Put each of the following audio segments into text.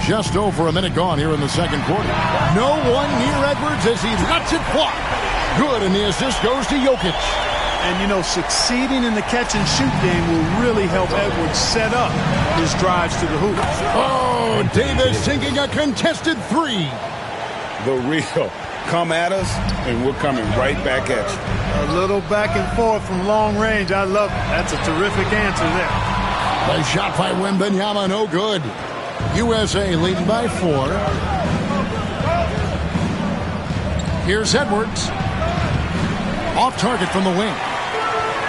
Just over a minute gone here in the second quarter. No one near Edwards as he lets it fly. Good, and the assist goes to Jokic. And, you know, succeeding in the catch-and-shoot game will really help Edwards set up his drives to the hoop. Oh, Davis sinking a contested three. The real. Come at us, and we're coming right back at you. A little back and forth from long range. I love it. That's a terrific answer there. A shot by Wembanyama, no good. USA leading by 4. Here's Edwards. Off target from the wing.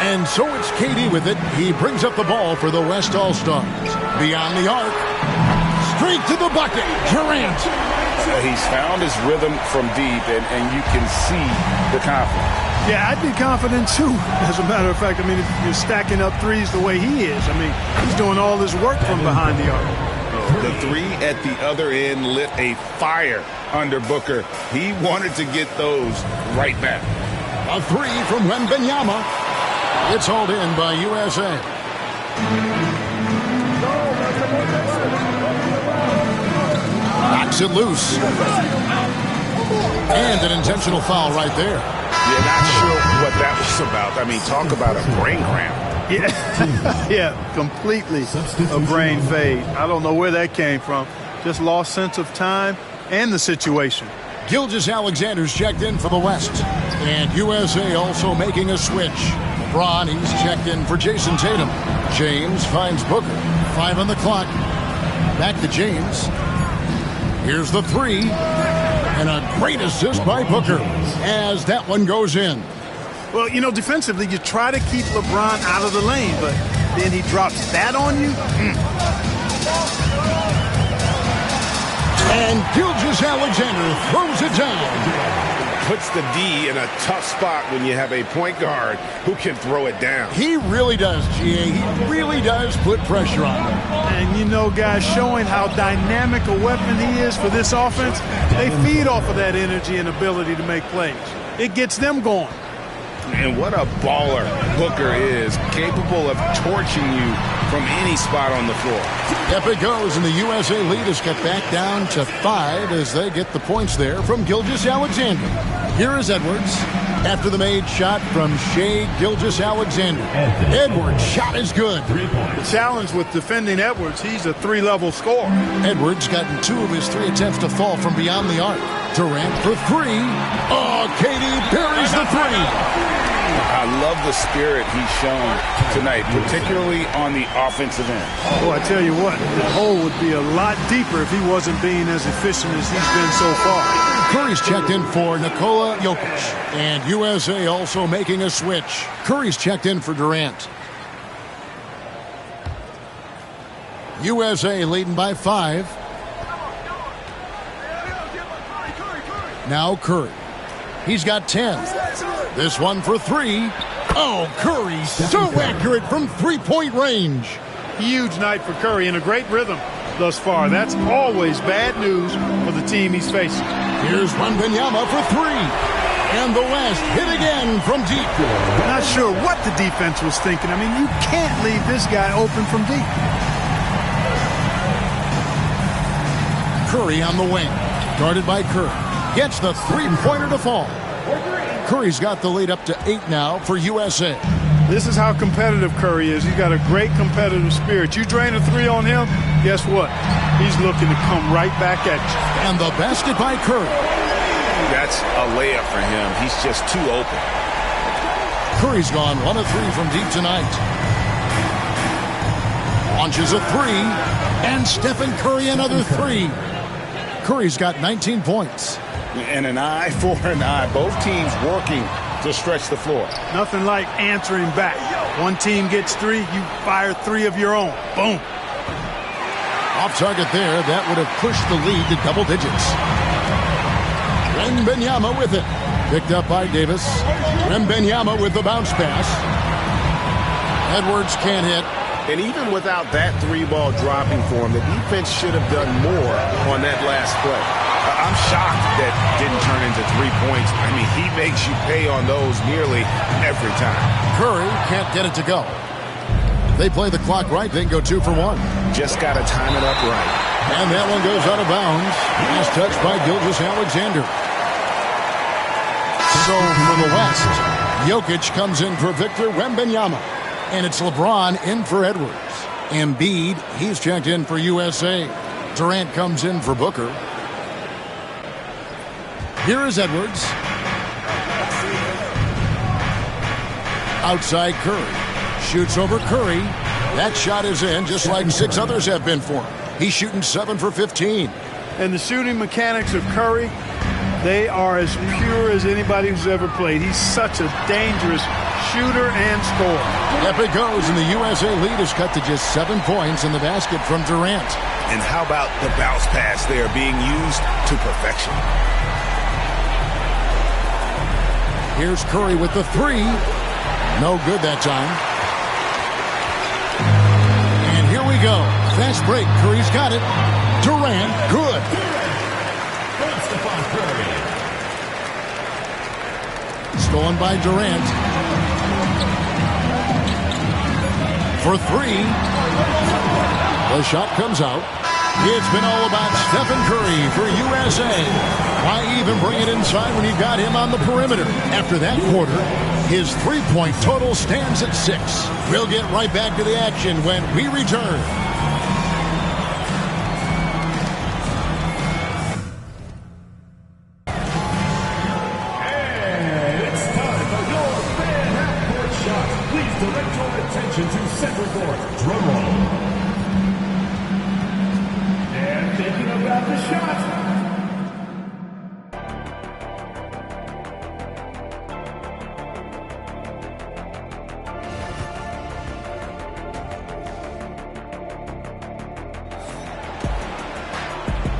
And so it's KD with it. He brings up the ball for the West All-Stars. Beyond the arc. Straight to the bucket. Durant. He's found his rhythm from deep, and you can see the confidence. Yeah, I'd be confident, too. As a matter of fact, I mean, if you're stacking up threes the way he is, I mean, he's doing all his work from behind the arc. The three at the other end lit a fire under Booker. He wanted to get those right back. A three from Wembanyama. It's hauled in by USA. Knocks it loose. And an intentional foul right there. Yeah, not sure what that was about. I mean, talk about a brain cramp. Yeah, yeah, completely a brain fade. I don't know where that came from. Just lost sense of time and the situation. Gilgeous-Alexander's checked in for the West. And USA also making a switch. LeBron, he's checked in for Jason Tatum. James finds Booker. 5 on the clock. Back to James. Here's the three. And a great assist by Booker as that one goes in. Well, you know, defensively, you try to keep LeBron out of the lane, but then he drops that on you. And Gilgeous-Alexander throws it down. Puts the D in a tough spot when you have a point guard who can throw it down. He really does, GA. He really does put pressure on him. And, you know, guys, showing how dynamic a weapon he is for this offense, they feed off of that energy and ability to make plays. It gets them going. And what a baller Booker is, capable of torching you from any spot on the floor. Up it goes, and the USA lead is cut back down to 5 as they get the points there from Gilgeous-Alexander. Here is Edwards after the made shot from Shai Gilgeous-Alexander. Edwards' shot is good. The challenge with defending Edwards, he's a 3-level scorer. Edwards gotten 2 of his 3 attempts to fall from beyond the arc. Durant for 3. Oh, KD buries the 3. I love the spirit he's shown tonight, particularly on the offensive end. Oh, I tell you what, the hole would be a lot deeper if he wasn't being as efficient as he's been so far. Curry's checked in for Nikola Jokic. And USA also making a switch. Curry's checked in for Durant. USA leading by 5. Now Curry. He's got 10. This one for 3. Oh, Curry so accurate from 3-point range. Huge night for Curry and a great rhythm thus far. That's always bad news for the team he's facing. Here's Wembanyama for 3. And the West hit again from deep. Not sure what the defense was thinking. I mean, you can't leave this guy open from deep. Curry on the wing. Guarded by Curry. Gets the 3-pointer to fall. Curry's got the lead up to 8 now for USA. This is how competitive Curry is. He's got a great competitive spirit. You drain a 3 on him, guess what? He's looking to come right back at you. And the basket by Curry. That's a layup for him. He's just too open. Curry's gone 1 of 3 from deep tonight. Launches a 3. And Stephen Curry another 3. Curry's got 19 points. And an eye for an eye. Both teams working to stretch the floor. Nothing like answering back. One team gets 3, you fire 3 of your own. Boom. Off target there. That would have pushed the lead to double digits. Wembanyama with it. Picked up by Davis. Wembanyama with the bounce pass. Edwards can't hit. And even without that 3-ball dropping for him, the defense should have done more on that last play. I'm shocked that didn't turn into 3 points. I mean, he makes you pay on those nearly every time. Curry can't get it to go. They play the clock right, they can go 2 for 1. just got to time it up right. And that one goes out of bounds. Last touch by Gilgeous-Alexander. So for the West, Jokic comes in for Victor Wembanyama. And it's LeBron in for Edwards. Embiid, he's checked in for USA. Durant comes in for Booker. Here is Edwards. Outside Curry. Shoots over Curry. That shot is in, just like 6 others have been for him. He's shooting 7 for 15. And the shooting mechanics of Curry, they are as pure as anybody who's ever played. He's such a dangerous shooter and scorer. Up it goes, and the USA lead is cut to just 7 points in the basket from Durant. And how about the bounce pass there being used to perfection? Here's Curry with the 3. No good that time. And here we go. Fast break. Curry's got it. Durant, good. Stolen by Durant. For 3. The shot comes out. It's been all about Stephen Curry for USA. Why even bring it inside when you got him on the perimeter? After that quarter, his 3-point total stands at 6. We'll get right back to the action when we return. And it's time for your fan half-court shot. Please direct your attention to center court. Drum roll. And thinking about the shot.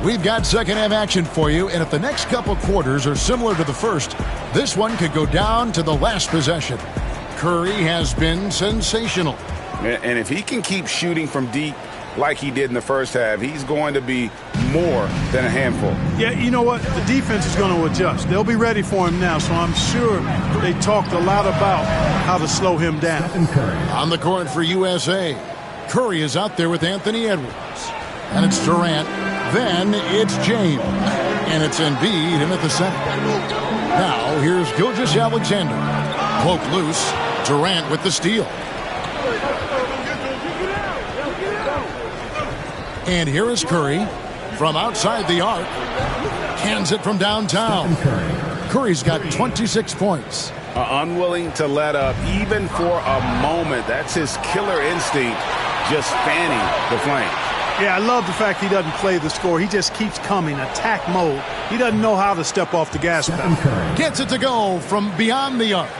We've got second-half action for you, and if the next couple quarters are similar to the first, this one could go down to the last possession. Curry has been sensational. And if he can keep shooting from deep like he did in the first half, he's going to be more than a handful. Yeah, you know what? The defense is going to adjust. They'll be ready for him now, so I'm sure they talked a lot about how to slow him down. On the court for USA, Curry is out there with Anthony Edwards. And it's Durant. Then it's James. And it's Embiid in at the center. Now here's Gilgeous-Alexander. Poke loose. Durant with the steal. And here is Curry from outside the arc. Hands it from downtown. Curry's got 26 points. Unwilling to let up even for a moment. That's his killer instinct, just fanning the flame. Yeah, I love the fact he doesn't play the score. He just keeps coming, attack mode. He doesn't know how to step off the gas pedal. Gets it to go from beyond the arc.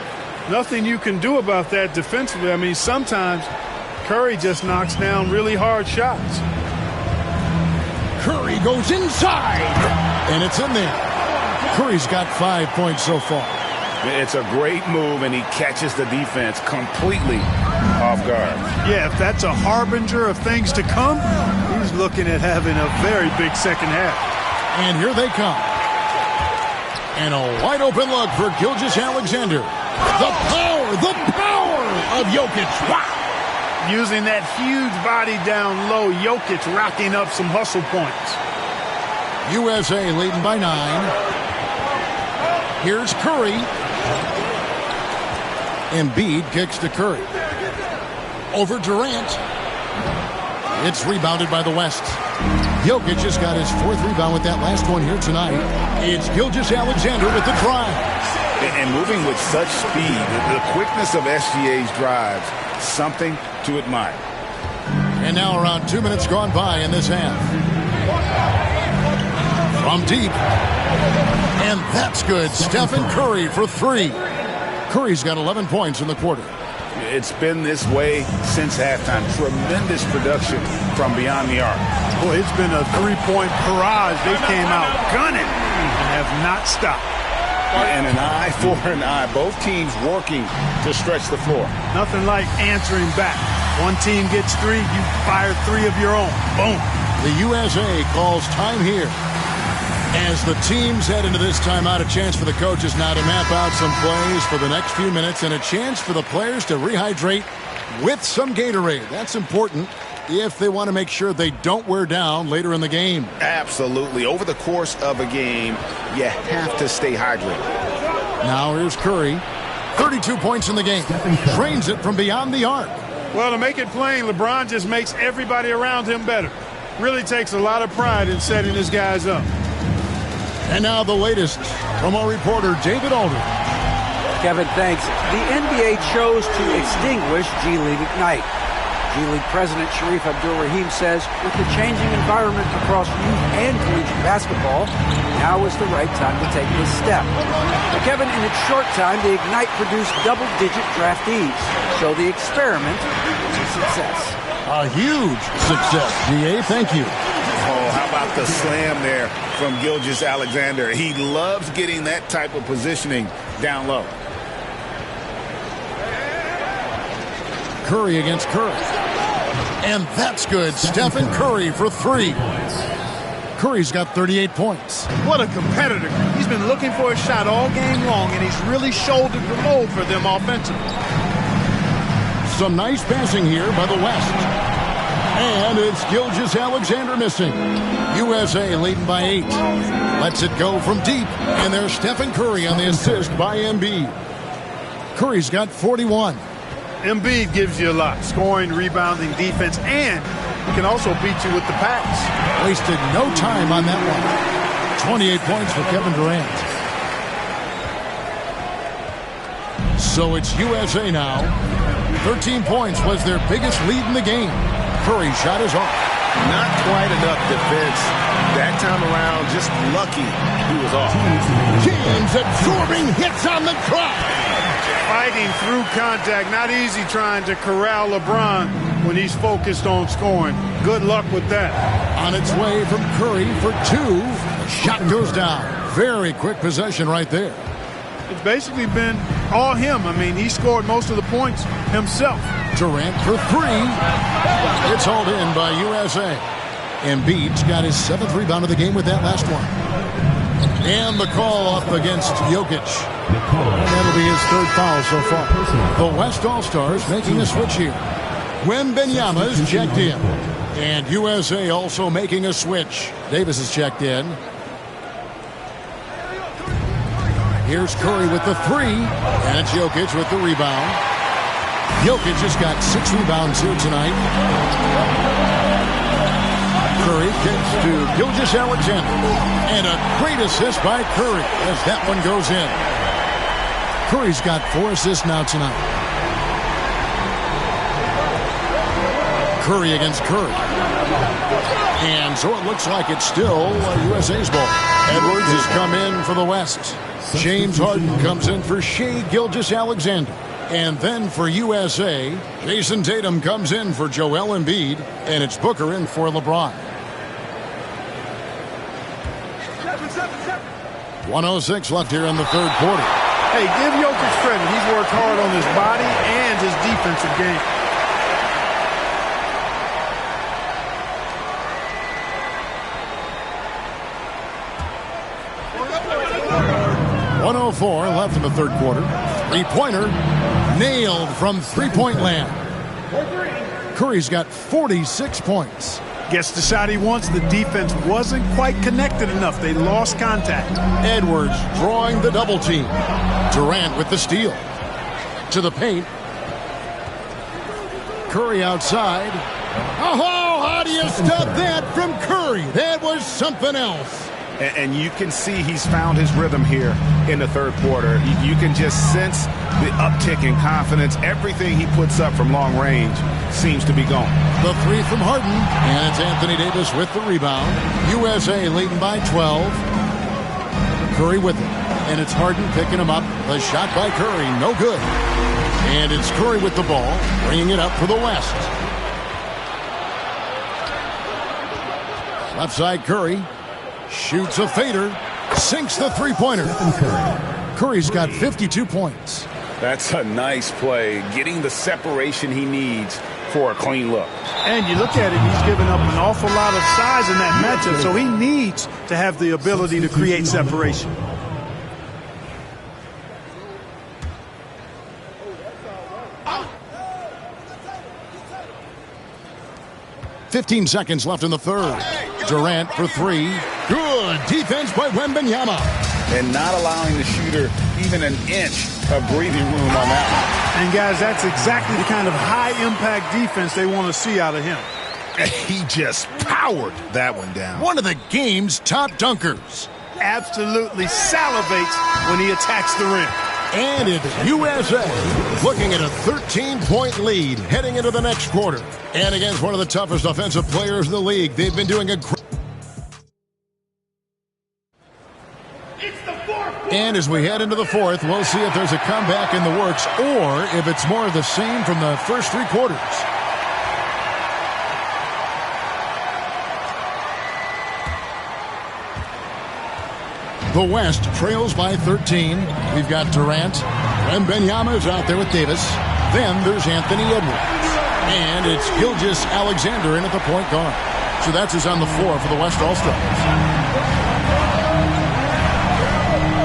Nothing you can do about that defensively. I mean, sometimes Curry just knocks down really hard shots. Curry goes inside, and it's in there. Curry's got 5 points so far. It's a great move, and he catches the defense completely off guard. Yeah, if that's a harbinger of things to come, he's looking at having a very big second half. And here they come. And a wide open look for Gilgeous-Alexander. The power of Jokic. Wow. Using that huge body down low, Jokic racking up some hustle points. USA leading by 9. Here's Curry. Embiid kicks to Curry. Over Durant. It's rebounded by the West. Jokic just got his 4th rebound with that last one here tonight. It's Gilgeous-Alexander with the drive. And moving with such speed, the quickness of SGA's drives, something to admire. And now around 2 minutes gone by in this half. From deep. And that's good. Stephen Curry for 3. Curry's got 11 points in the quarter. It's been this way since halftime. Tremendous production from beyond the arc. Boy, it's been a 3-point barrage. They came out gunning and have not stopped. And an eye for an eye. Both teams working to stretch the floor. Nothing like answering back. One team gets 3, you fire 3 of your own. Boom. The USA calls time here. As the teams head into this timeout, a chance for the coaches now to map out some plays for the next few minutes and a chance for the players to rehydrate with some Gatorade. That's important. if they want to make sure they don't wear down later in the game. Absolutely. Over the course of a game, you have to stay hydrated. Now here's Curry. 32 points in the game. Drains it from beyond the arc. Well, to make it plain, LeBron just makes everybody around him better. Really takes a lot of pride in setting his guys up. And now the latest from our reporter, David Aldridge. Kevin, thanks. The NBA chose to extinguish G League Ignite. G League President Sharif Abdul-Rahim says with the changing environment across youth and collegiate basketball, now is the right time to take this step. Now, Kevin, in its short time, the Ignite produced double-digit draftees, so the experiment was a success. A huge success, DA. Thank you. Oh, how about the slam there from Gilgeous-Alexander? He loves getting that type of positioning down low. Curry against Curry. And that's good. Stephen Curry for three. Curry's got 38 points. What a competitor. He's been looking for a shot all game long, and he's really shouldered the load for them offensively. Some nice passing here by the West. And it's Gilgeous-Alexander missing. USA leading by 8. Lets it go from deep. And there's Stephen Curry on the assist by Embiid. Curry's got 41. Embiid gives you a lot. Scoring, rebounding, defense, and he can also beat you with the pass. Wasted no time on that one. 28 points for Kevin Durant. So it's USA now. 13 points was their biggest lead in the game. Curry's shot is off. Not quite enough defense. That time around, just lucky he was off. James absorbing hits on the clock. Fighting through contact. Not easy trying to corral LeBron when he's focused on scoring. Good luck with that. On its way from Curry for 2. Shot goes down. Very quick possession right there. It's basically been all him. I mean, he scored most of the points himself. Durant for 3. It's hauled in by USA. Embiid's got his 7th rebound of the game with that last one. And the call up against Jokic. And that'll be his 3rd foul so far. The West All-Stars making a switch here. Wembanyama is checked in. And USA also making a switch. Davis is checked in. Here's Curry with the 3. And it's Jokic with the rebound. Jokic has got 6 rebounds here tonight. Curry kicks to Gilgeous-Alexander. And a great assist by Curry as that one goes in. Curry's got 4 assists now tonight. Curry against Curry. And so it looks like it's still USA's ball. Edwards has come in for the West. James Harden comes in for Shai Gilgeous-Alexander. And then for USA, Jason Tatum comes in for Joel Embiid. And it's Booker in for LeBron. 1:06 left here in the 3rd quarter. Hey, give Jokic credit. He's worked hard on his body and his defensive game. .104 left in the 3rd quarter. 3-pointer nailed from 3-point land. Curry's got 46 points. Gets the shot he wants. The defense wasn't quite connected enough. They lost contact. Edwards drawing the double team. Durant with the steal. To the paint. Curry outside. Oh, how do you stop that from Curry? That was something else. And you can see he's found his rhythm here in the 3rd quarter. You can just sense the uptick in confidence. Everything he puts up from long range seems to be going. The 3 from Harden. And it's Anthony Davis with the rebound. USA leading by 12. Curry with it. And it's Harden picking him up. The shot by Curry, no good. And it's Curry with the ball, bringing it up for the West. Left side Curry. Shoots a fader. Sinks the 3-pointer. Curry's got 52 points. That's a nice play. Getting the separation he needs for a clean look. And you look at it, he's given up an awful lot of size in that matchup, so he needs to have the ability to create separation. 15 seconds left in the third. Durant for three. Good defense by Wembanyama. And not allowing the shooter even an inch of breathing room on that And, guys, that's exactly the kind of high-impact defense they want to see out of him. one. He just powered that one down. One of the game's top dunkers. Absolutely salivates when he attacks the rim. And it's USA looking at a 13-point lead heading into the next quarter. And against one of the toughest offensive players in the league, they've been doing a great. And as we head into the fourth, we'll see if there's a comeback in the works or if it's more of the same from the first three quarters. The West trails by 13. We've got Durant. And Wembanyama's out there with Davis. Then there's Anthony Edwards. And it's Gilgeous-Alexander in at the point guard. So that's who's on the floor for the West All-Stars.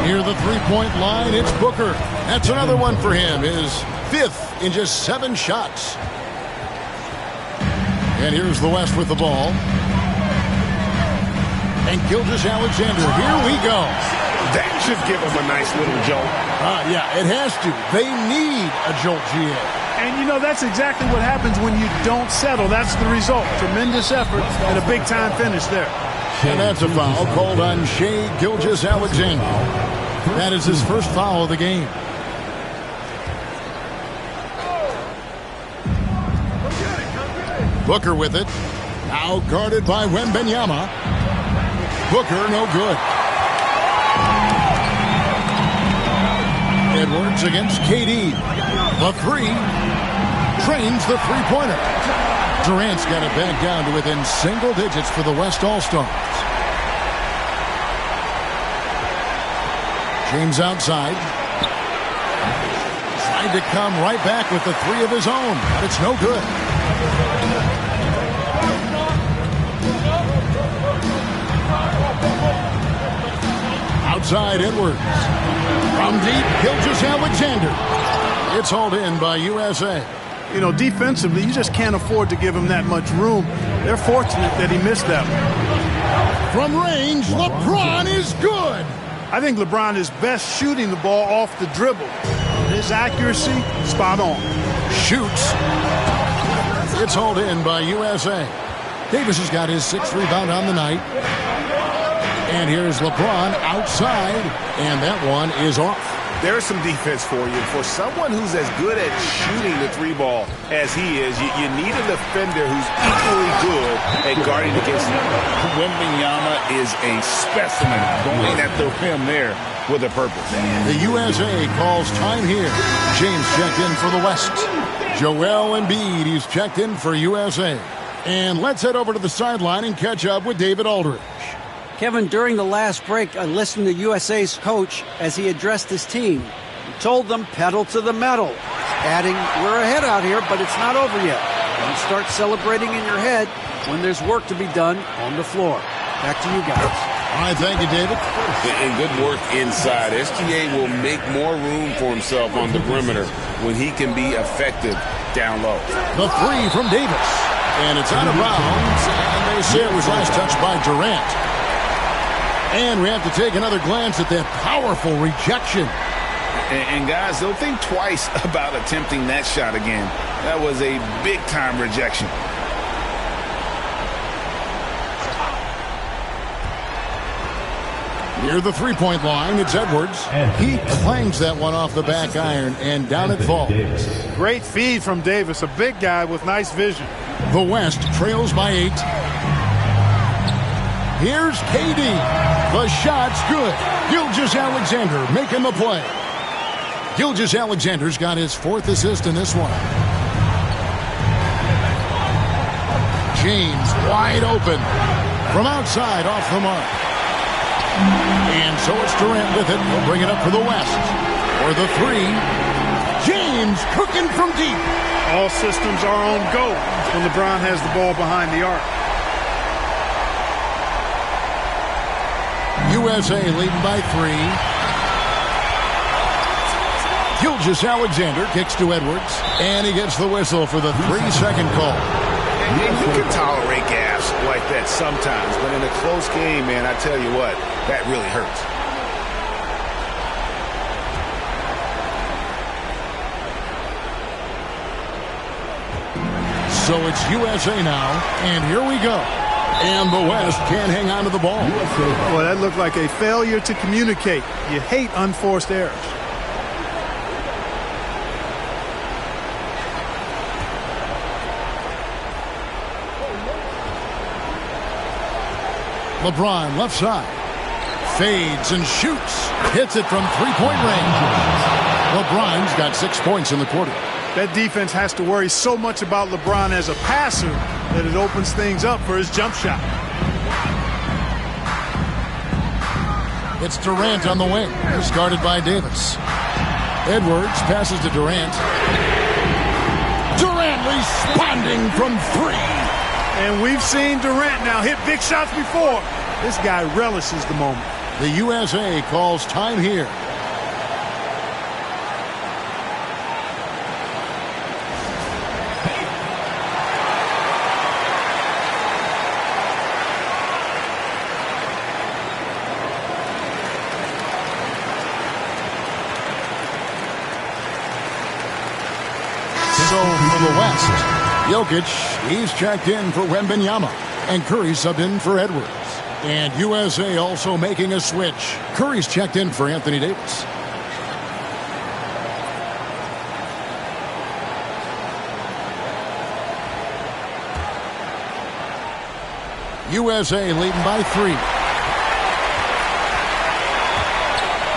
Near the three-point line, it's Booker. That's another one for him. His fifth in just 7 shots. And here's the West with the ball. And Gilgeous-Alexander, here we go. That should give him a nice little jolt. Yeah, it has to. They need a jolt, GA. And, you know, that's exactly what happens when you don't settle. That's the result. Tremendous effort and a big-time finish there. And that's a foul called on Shai Gilgeous-Alexander. That is his first foul of the game. Booker with it. Now guarded by Wembanyama. Booker, no good. Edwards against KD. The three. Trains the three-pointer. Durant's got it back down to within single digits for the West All-Stars. James outside. Tried to come right back with the three of his own, but it's no good. Outside Edwards. From deep, Gilgeous-Alexander. It's hauled in by USA. You know, defensively, you just can't afford to give him that much room. They're fortunate that he missed that one. From range, LeBron is good. I think LeBron is best shooting the ball off the dribble. His accuracy, spot on. Shoots. It's hauled in by USA. Davis has got his 6th rebound on the night. And here's LeBron outside, and that one is off. There's some defense for you. For someone who's as good at shooting the three ball as he is, you need a defender who's equally good at guarding against him. Wembanyama is a specimen going at the rim there with a purpose. The USA calls time here. James checked in for the West. Joel Embiid, he's checked in for USA. And let's head over to the sideline and catch up with David Aldridge. Kevin, during the last break, I listened to USA's coach as he addressed his team. He told them pedal to the metal, adding, we're ahead out here, but it's not over yet. Don't start celebrating in your head when there's work to be done on the floor. Back to you guys. All right, thank you, David. And good work inside. SGA will make more room for himself on the perimeter when he can be effective down low. The three from Davis. And it's out of bounds. And they say it was last touched by Durant. And we have to take another glance at that powerful rejection. And guys, don't think twice about attempting that shot again. That was a big-time rejection. Near the three-point line, it's Edwards. He clangs that one off the back iron, and down it falls. Great feed from Davis, a big guy with nice vision. The West trails by 8. Here's KD. The shot's good. Gilgeous-Alexander making the play. Gilgeous-Alexander's got his 4th assist in this one. James wide open. From outside off the mark. And so it's Durant with it. He'll bring it up for the West. For the three. James cooking from deep. All systems are on go when LeBron has the ball behind the arc. USA leading by 3. Gilgeous-Alexander kicks to Edwards, and he gets the whistle for the 3-second call. And you can tolerate gaffes like that sometimes, but in a close game, man, I tell you what, that really hurts. So it's USA now, and here we go. And the West can't hang on to the ball. Well, that looked like a failure to communicate. You hate unforced errors. LeBron left side. Fades and shoots. Hits it from three-point range. LeBron's got 6 points in the quarter. That defense has to worry so much about LeBron as a passer that it opens things up for his jump shot. It's Durant on the wing. He's guarded by Davis. Edwards passes to Durant. Durant responding from three. And we've seen Durant now hit big shots before. This guy relishes the moment. The USA calls time here. So for the West, Jokic, he's checked in for Wembanyama, and Curry subbed in for Edwards. And USA also making a switch. Curry's checked in for Anthony Davis. USA leading by 3.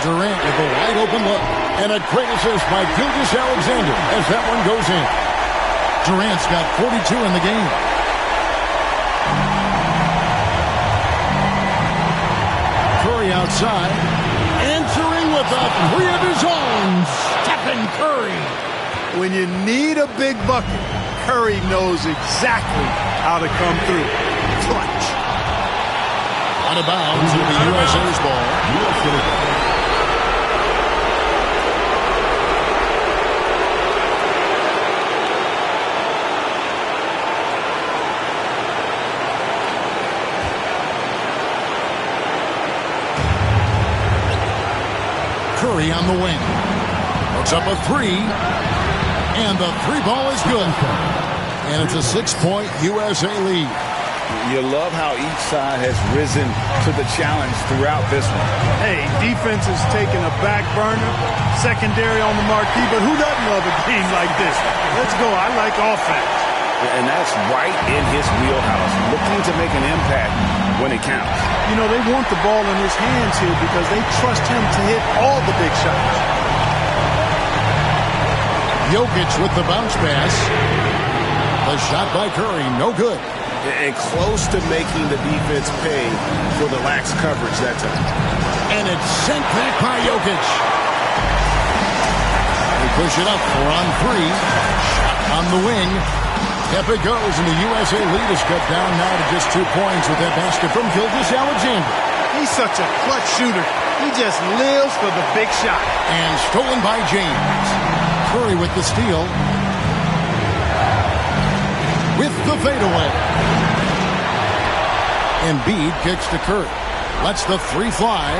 Durant with a wide open look. And a great assist by Killswitchdummyzz as that one goes in. Durant's got 42 in the game. Curry outside. Answering with a three of his own. Stephen Curry. When you need a big bucket, Curry knows exactly how to come through. Clutch. Out of bounds, it'll be USA's ball. Curry on the wing. Puts up a three. And the three ball is good. And it's a 6-point USA lead. You love how each side has risen to the challenge throughout this one. Hey, defense is taking a back burner, secondary on the marquee, but who doesn't love a game like this? Let's go. I like offense. And that's right in his wheelhouse, looking to make an impact when it counts. You know, they want the ball in his hands here because they trust him to hit all the big shots. Jokic with the bounce pass. The shot by Curry, no good. And close to making the defense pay for the lax coverage that time. And it's sent back by Jokic. They push it up 4-on-3. Shot on the wing. Up it goes, and the USA lead is cut down now to just 2 points with that basket from Killswitchdummyzz. He's such a clutch shooter. He just lives for the big shot. And stolen by James. Curry with the steal. With the fadeaway. Embiid kicks to Curry. Lets the three fly.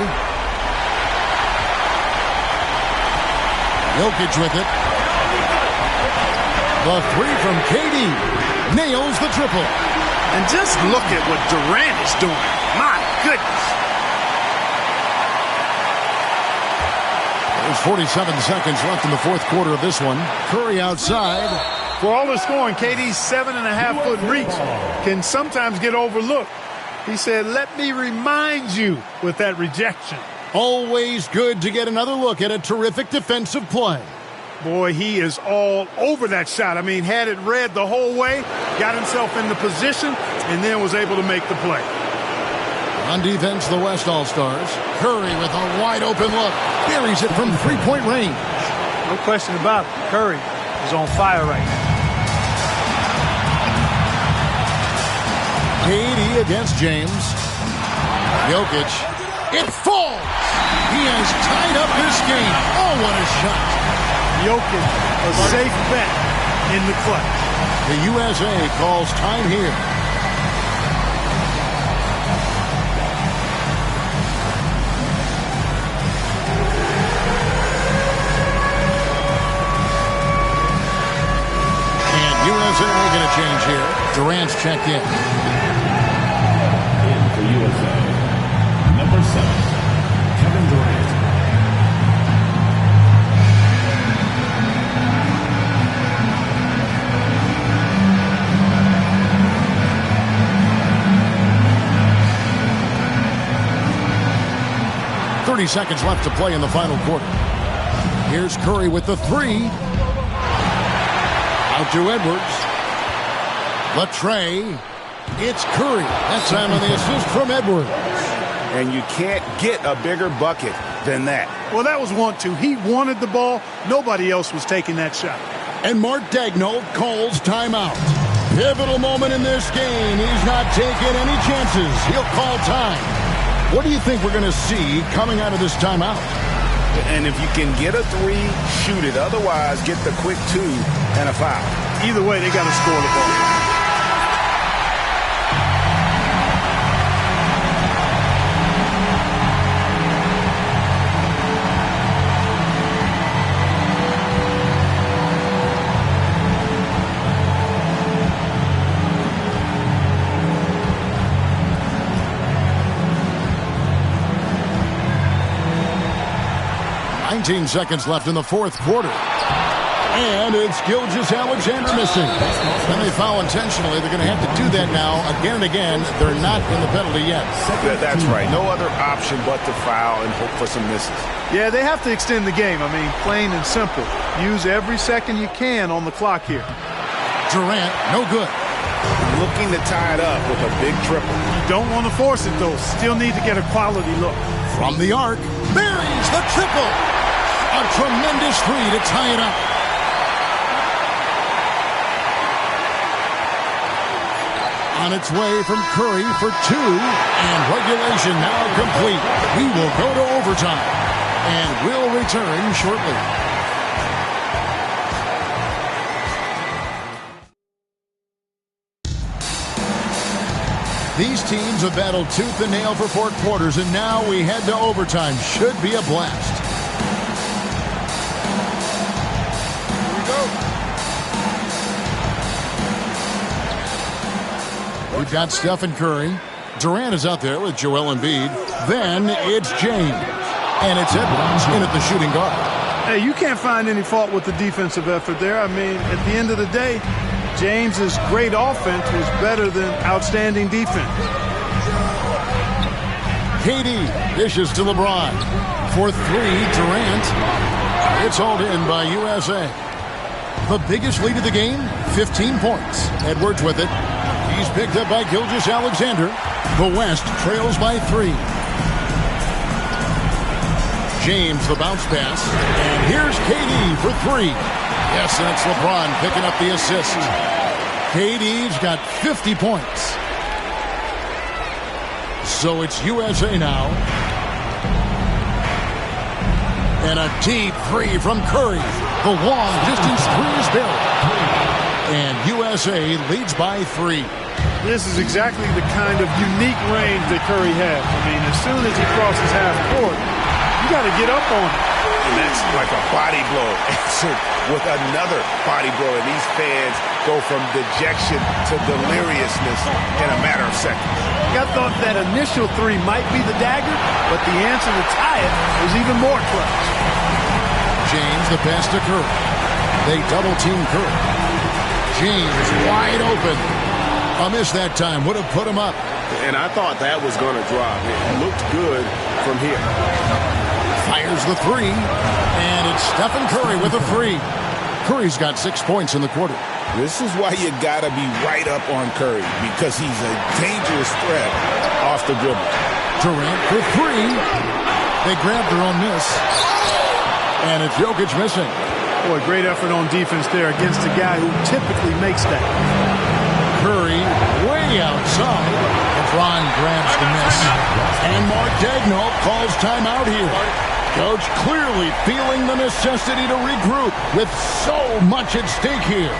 Jokic with it. The three from KD. Nails the triple. And just look at what Durant is doing. My goodness. There's 47 seconds left in the fourth quarter of this one. Curry outside. For all the scoring, KD's 7.5-foot reach can sometimes get overlooked. He said, let me remind you with that rejection. Always good to get another look at a terrific defensive play. Boy, he is all over that shot. I mean, had it read the whole way, got himself in the position, and then was able to make the play. On defense, the West All-Stars. Curry with a wide-open look. Buries it from three-point range. No question about it. Curry is on fire right now. KD against James. Jokic. It falls. He has tied up this game. Oh, what a shot. Jokic, a safe bet. in the clutch. The USA calls time here. And USA making a change here. Durant's checked in. In for USA, number 7, Kevin Durant. Seconds left to play in the final quarter. Here's Curry with the three. Out to Edwards. Latrey. It's Curry. That time on the assist from Edwards. And you can't get a bigger bucket than that. Well, that was 1-2. He wanted the ball. Nobody else was taking that shot. And Mark Daigneault calls timeout. Pivotal moment in this game. He's not taking any chances. He'll call time. What do you think we're going to see coming out of this timeout? And if you can get a three, shoot it. Otherwise, get the quick 2 and a foul. Either way, they got to score the ball. Seconds left in the fourth quarter. And it's Gilgeous-Alexander missing. When they foul intentionally, they're going to have to do that now again and again. They're not in the penalty yet. That's right. No other option but to foul and hope for some misses. Yeah, they have to extend the game. I mean, plain and simple. Use every second you can on the clock here. Durant, no good. Looking to tie it up with a big triple. You don't want to force it, though. Still need to get a quality look. From the arc, buries the triple. A tremendous three to tie it up. On its way from Curry for 2, and regulation now complete. We will go to overtime, and we'll return shortly. These teams have battled tooth and nail for 4 quarters, and now we head to overtime. Should be a blast. We've got Stephen Curry. Durant is out there with Joel Embiid. Then it's James. And it's Edwards in at the shooting guard. Hey, you can't find any fault with the defensive effort there. I mean, at the end of the day, James's great offense was better than outstanding defense. KD dishes to LeBron. For 3, Durant. It's hauled in by USA. The biggest lead of the game, 15 points. Edwards with it. He's picked up by Gilgeous-Alexander. The West trails by 3. James, the bounce pass. And here's KD for 3. Yes, that's LeBron picking up the assist. KD's got 50 points. So it's USA now. And a deep 3 from Curry. The long distance 3 is good. And USA leads by 3. This is exactly the kind of unique range that Curry has. I mean, as soon as he crosses half court, you got to get up on it. And that's like a body blow answered with another body blow. And these fans go from dejection to deliriousness in a matter of seconds. I thought that initial 3 might be the dagger, but the answer to tie it was even more clutch. James, the pass to Curry. They double-team Curry. James wide open. A miss that time would have put him up. And I thought that was going to drop. It looked good from here. Fires the 3. And it's Stephen Curry with a 3. Curry's got 6 points in the quarter. This is why you got to be right up on Curry, because he's a dangerous threat off the dribble. Durant for 3. They grabbed their own miss. And it's Jokic missing. Boy, great effort on defense there against a guy who typically makes that. Curry way outside. LeBron grabs the miss. And Mark Daigneault calls timeout here. Coach clearly feeling the necessity to regroup with so much at stake here.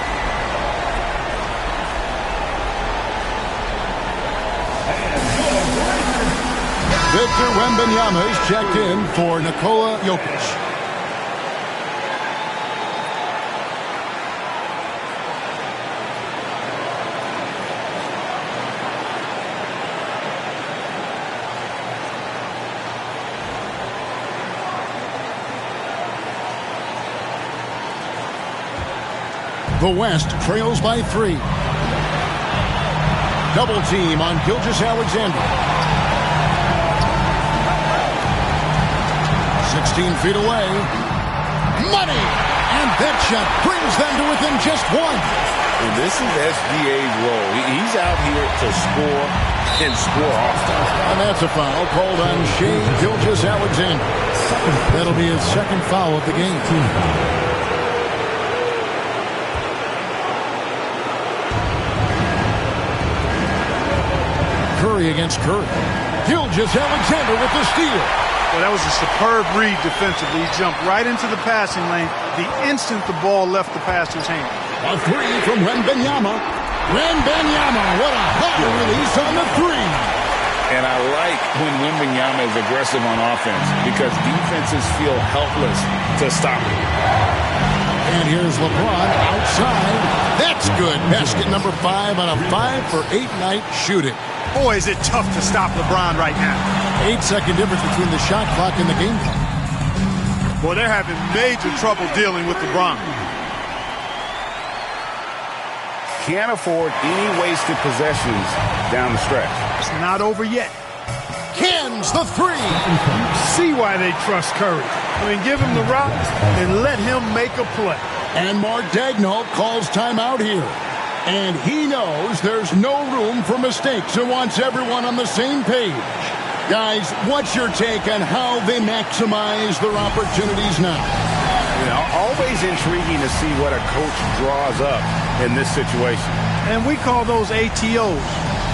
Victor Wembanyama is checked in for Nikola Jokic. The West trails by 3. Double team on Gilgeous-Alexander. 16 feet away. Money! And that shot brings them to within just 1. And this is SGA's role. He's out here to score and score often. And that's a foul called on Shai Gilgeous-Alexander. That'll be his second foul of the game. Curry against Curry. Gilgeous-Alexander with the steal. Well, that was a superb read defensively. He jumped right into the passing lane the instant the ball left the passer's hand. A 3 from Wembanyama. Wembanyama, what a hot release on the 3. And I like when Wembanyama is aggressive on offense because defenses feel helpless to stop him. And here's LeBron outside. That's good. Basket number 5 on a 5-for-8 night shooting. Boy, is it tough to stop LeBron right now. 8-second difference between the shot clock and the game clock. Boy, they're having major trouble dealing with LeBron. Can't afford any wasted possessions down the stretch. It's not over yet. Cans the 3. See why they trust Curry. I mean, give him the rock and let him make a play. And Mark Daigneault calls timeout here. And he knows there's no room for mistakes and wants everyone on the same page. Guys, what's your take on how they maximize their opportunities now? You know, always intriguing to see what a coach draws up in this situation. And we call those ATOs,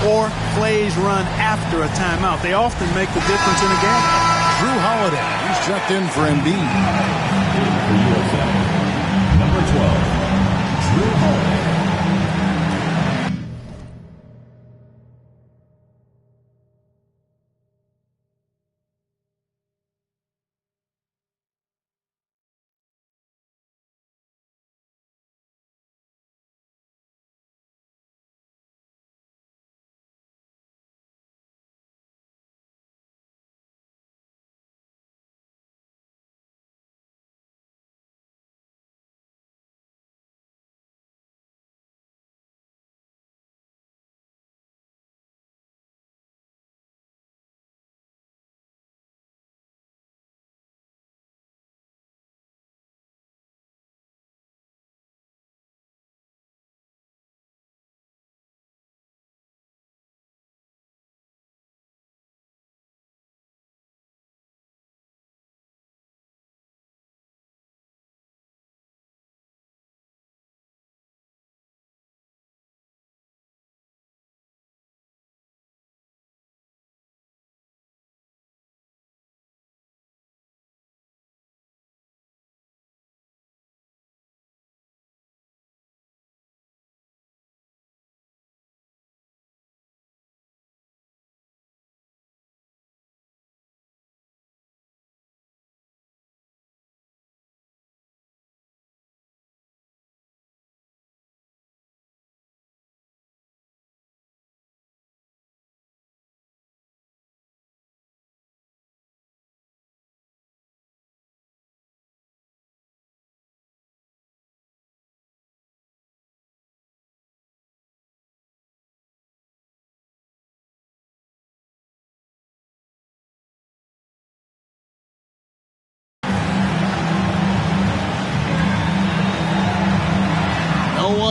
or plays run after a timeout. They often make the difference in a game. Drew Holiday, he's checked in for Embiid. For USA, number 12, Drew Holiday.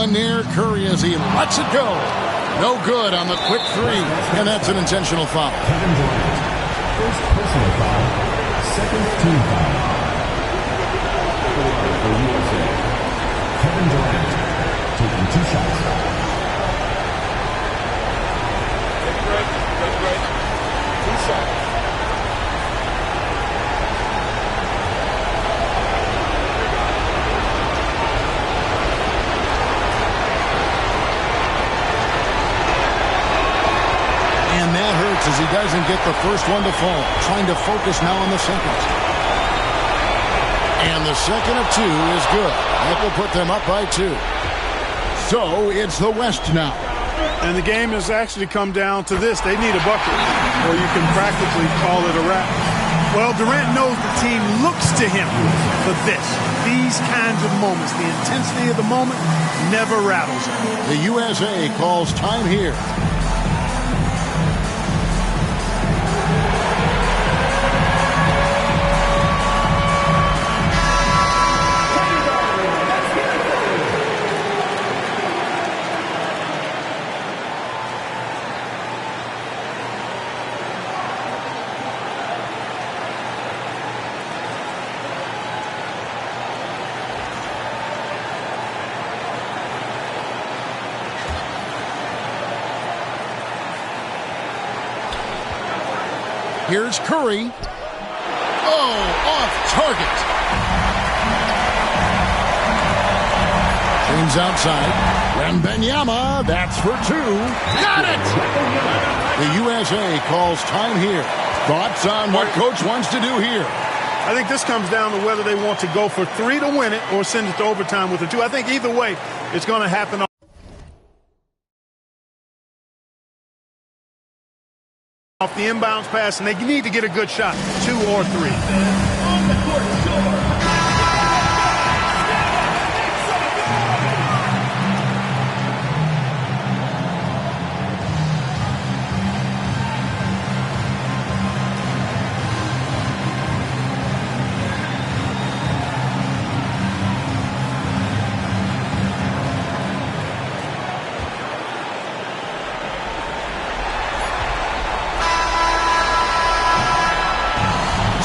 Near Curry as he lets it go. No good on the quick 3, and that's an intentional foul. Kevin Durant, first personal foul, second team foul. For USA, Kevin Durant taking 2 shots. doesn't get the first one to fall. Trying to focus now on the second. And the second of two is good. That will put them up by 2. So it's the West now. And the game has actually come down to this. They need a bucket, or you can practically call it a wrap. Well, Durant knows the team looks to him for this. These kinds of moments, the intensity of the moment never rattles him. The USA calls time here. Here's Curry. Oh, off target. James outside. Wembanyama, that's for 2. Got it! The USA calls time here. Thoughts on what Coach wants to do here? I think this comes down to whether they want to go for 3 to win it or send it to overtime with a 2. I think either way, it's going to happen off the inbounds pass, and they need to get a good shot, 2 or 3. On the court, score.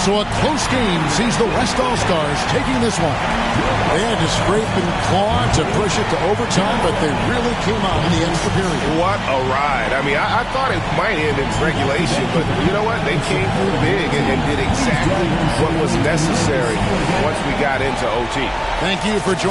So a close game sees the West All-Stars taking this one. They had to scrape and claw to push it to overtime, but they really came out in the extra period. What a ride. I mean, I thought it might end in regulation, but you know what? They came through big and did exactly what was necessary once we got into OT. Thank you for joining.